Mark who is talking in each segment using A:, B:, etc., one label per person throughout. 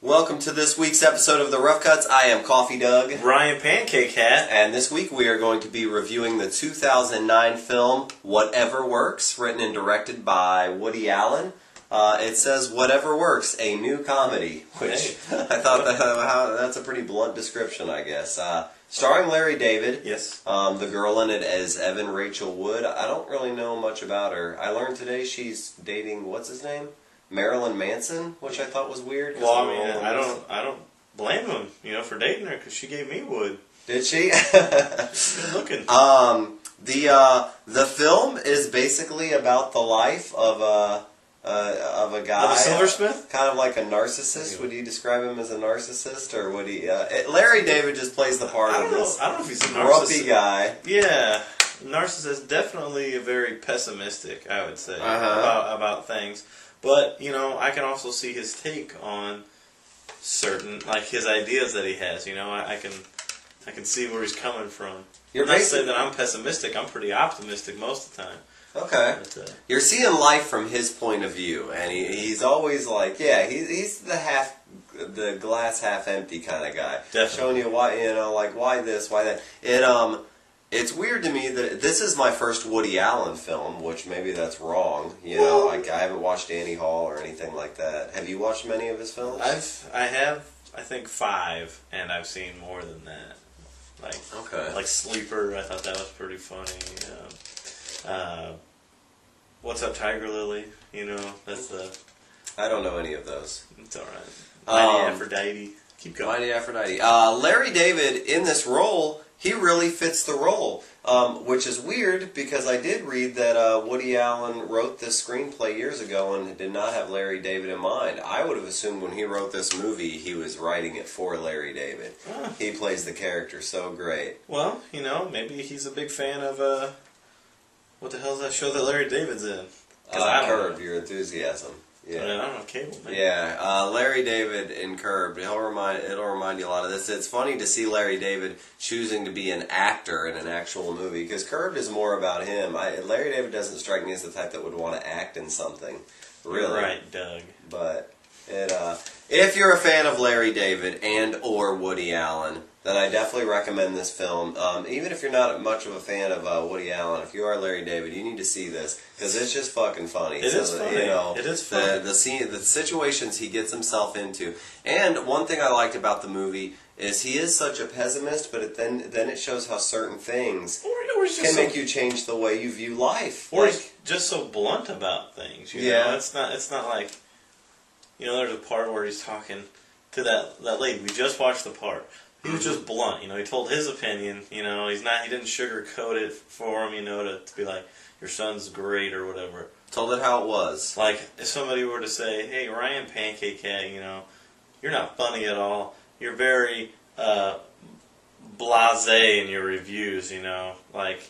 A: Welcome to this week's episode of The Rough Cuts. I am Coffee Doug.
B: Ryan Pancake Hat.
A: And this week we are going to be reviewing the 2009 film Whatever Works, written and directed by Woody Allen. It says Whatever Works, a new comedy, which I thought that's a pretty blunt description, I guess. Starring Larry David.
B: Yes.
A: The girl in it is Evan Rachel Wood. I don't really know much about her. I learned today she's dating, what's his name? Marilyn Manson, which I thought was weird.
B: Well, I mean, I don't blame him, for dating her because she gave me wood.
A: Did she?
B: Good looking.
A: The film is basically about the life of a guy,
B: of a silversmith,
A: kind of like a narcissist. Would you describe him as a narcissist, or would he? Larry David just plays the part of this.
B: I don't know if he's a
A: grumpy guy.
B: Yeah, narcissist. Definitely very pessimistic, I would say, about things. But, I can also see his take on certain, like his ideas that he has. I can see where he's coming from. You're not saying that I'm pessimistic. I'm pretty optimistic most of the time.
A: Okay. But, you're seeing life from his point of view, and he's always like, he's the glass half empty kind of guy.
B: Definitely.
A: Showing you why, why this, why that. It's weird to me that this is my first Woody Allen film, which maybe that's wrong. I haven't watched Annie Hall or anything like that. Have you watched many of his films?
B: I have, I think 5, and I've seen more than that. Like Sleeper, I thought that was pretty funny. What's Up, Tiger Lily? That's the...
A: I don't know any of those.
B: It's all right. Mighty Aphrodite. Keep going.
A: Mighty Aphrodite. Larry David, in this role, he really fits the role, which is weird because I did read that Woody Allen wrote this screenplay years ago and did not have Larry David in mind. I would have assumed when he wrote this movie, he was writing it for Larry David. He plays the character so great.
B: Well, maybe he's a big fan of, what the hell is that show that Larry David's in?
A: Curb Your Enthusiasm.
B: Yeah. I don't have cable, man.
A: Yeah, Larry David in Curb, it'll remind you a lot of this. It's funny to see Larry David choosing to be an actor in an actual movie, because Curb is more about him. Larry David doesn't strike me as the type that would want to act in something, really.
B: You're right, Doug.
A: But if you're a fan of Larry David and or Woody Allen, then I definitely recommend this film. Even if you're not much of a fan of Woody Allen, if you are Larry David, you need to see this because it's just fucking funny.
B: It is funny. It is funny.
A: The situations he gets himself into, and one thing I liked about the movie is he is such a pessimist, but then it shows how certain things can make you change the way you view life,
B: or he's just so blunt about things. It's not like there's a part where he's talking to that lady. We just watched the part. He was just blunt, he told his opinion, he didn't sugarcoat it for him, to be like, your son's great or whatever.
A: Told it how it was.
B: Like, if somebody were to say, hey, Ryan Pancake Hat, you're not funny at all, you're very, blasé in your reviews, like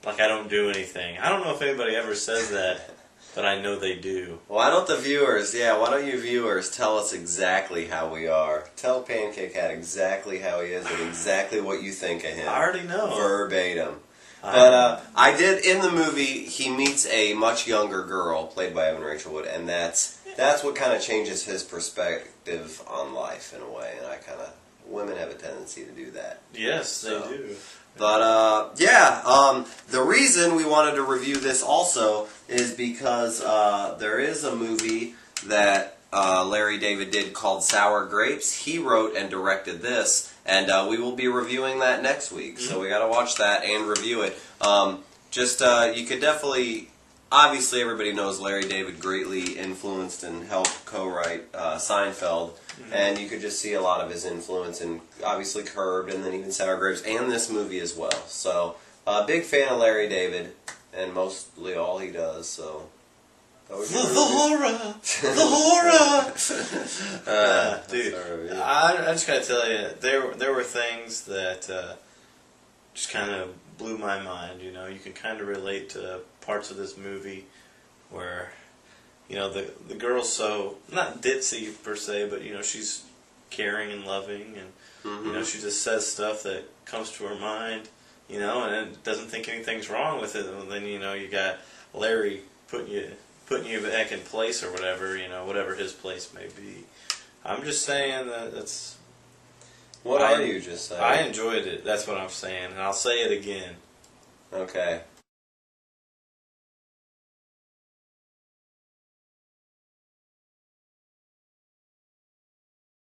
B: I don't do anything. I don't know if anybody ever says that. But I know they do.
A: Why don't you viewers tell us exactly how we are? Tell Pancake Hat exactly how he is and exactly what you think of him.
B: I already know.
A: Verbatim. But I did, in the movie, he meets a much younger girl, played by Evan Rachel Wood, and that's what kind of changes his perspective on life, in a way, and women have a tendency to do that.
B: Yes, they do.
A: But, the reason we wanted to review this also is because there is a movie that Larry David did called Sour Grapes. He wrote and directed this, and we will be reviewing that next week. So we got to watch that and review it. You could definitely... Obviously, everybody knows Larry David greatly influenced and helped co-write Seinfeld, and you could just see a lot of his influence in, obviously, Curbed, and then even Sour Grapes, and this movie as well. So, big fan of Larry David, and mostly all he does, so...
B: The horror! Dude, I just gotta tell you, there were things that just kind of blew my mind, You can kind of relate to parts of this movie where, the girl's so, not ditzy per se, but, she's caring and loving, and, she just says stuff that comes to her mind, and doesn't think anything's wrong with it, and then, you got Larry putting you back in place or whatever, whatever his place may be. I'm just saying that it's.
A: What are you just saying?
B: I enjoyed it. That's what I'm saying, and I'll say it again.
A: Okay.